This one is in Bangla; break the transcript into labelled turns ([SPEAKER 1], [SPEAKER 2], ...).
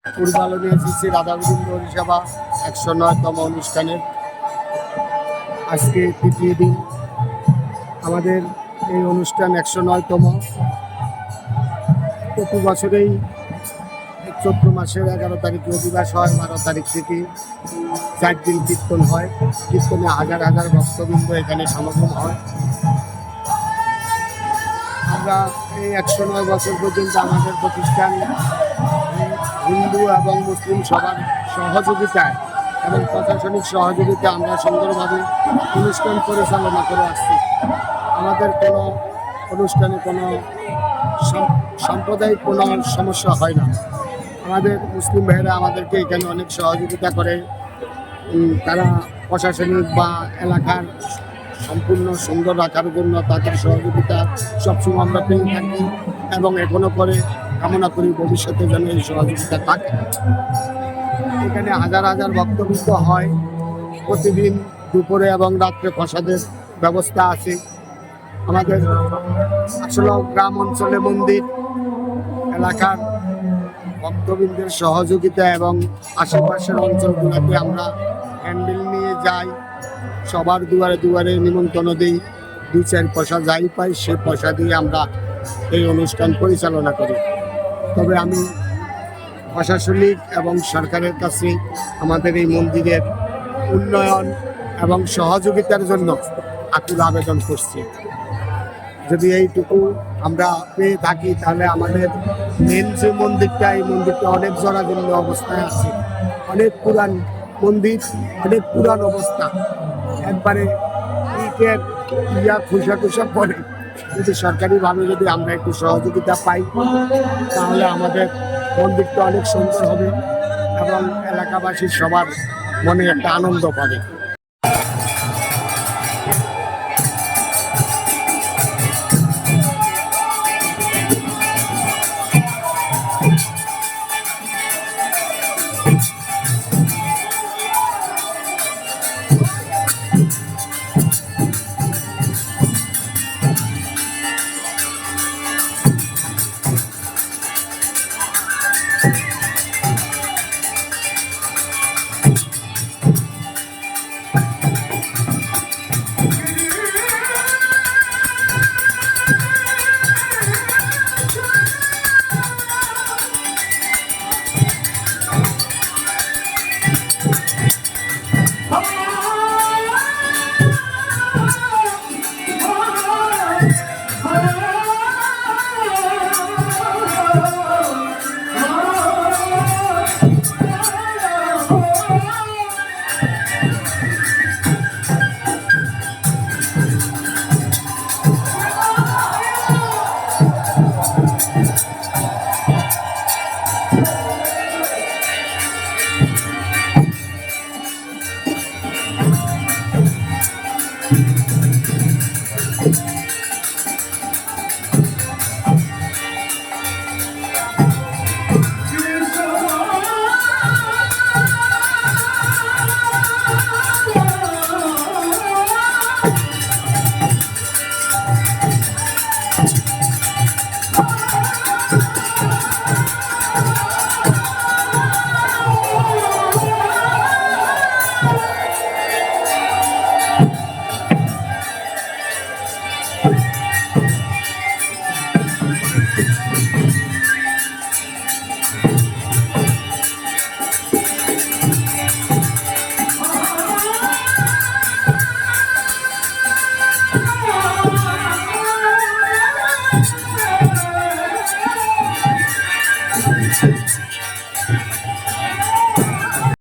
[SPEAKER 1] পূর্বালোনে এসেছি রাধাগোবিন্দ হরিসভা 109তম অনুষ্ঠানের আজকে তৃতীয় দিন। আমাদের এই অনুষ্ঠান 109তম। প্রতি বছরেই চৈত্র মাসের 11 তারিখে অধিবাস হয়, 12 তারিখ থেকে 4 দিন কীর্তন হয়। কীর্তনে হাজার হাজার ভক্তবৃন্দ এখানে সমাগম হয়। আমরা এই 109 বছর পর্যন্ত আমাদের প্রতিষ্ঠান হিন্দু এবং মুসলিম সবার সহযোগিতায় এবং প্রশাসনিক সহযোগিতায় আমরা সুন্দরভাবে অনুষ্ঠান পরিচালনা করে আসছি। আমাদের কোনো অনুষ্ঠানে কোনো সাম্প্রদায়িক কোনো সমস্যা হয় না। আমাদের মুসলিম ভাইয়েরা আমাদেরকে এখানে অনেক সহযোগিতা করে। তারা প্রশাসনিক বা এলাকার সম্পূর্ণ সুন্দর রাখার জন্য তাদের সহযোগিতা সবসময় আমরা পেয়ে থাকি এবং এখনো করে কামনা করি ভবিষ্যতে যেন এই সহযোগিতা থাকে। এখানে হাজার হাজার ভক্তবৃন্দ হয়। প্রতিদিন দুপুরে এবং রাত্রে প্রসাদের ব্যবস্থা আছে। আমাদের আসলে গ্রাম অঞ্চলে মন্দির এলাকার ভক্তবৃন্দের সহযোগিতা এবং আশেপাশের অঞ্চলগুলোতে আমরা হ্যান্ডেল নিয়ে যাই, সবার দুয়ারে দুয়ারে নিমন্ত্রণ দিই। 2-4 পয়সা যাই পাই সে পয়সা দিয়ে আমরা এই অনুষ্ঠান পরিচালনা করি। তবে আমি প্রশাসনিক এবং সরকারের কাছে আমাদের এই মন্দিরের উন্নয়ন এবং সহযোগিতার জন্য আকুল আবেদন করছি। যদি এইটুকু আমরা পেয়ে থাকি তাহলে আমাদের মেন যে মন্দিরটা, এই মন্দিরটা অনেক জরাজীর্ণ অবস্থায় আছে। অনেক পুরান মন্দির, অনেক পুরান অবস্থা, একবারে ইটের খুশা পড়ে। যদি সরকারিভাবে যদি আমরা একটু সহযোগিতা পাই তাহলে আমাদের মন্দিরটা অনেক সুন্দর হবে এবং এলাকাবাসীর সবার মনে একটা আনন্দ পাবে।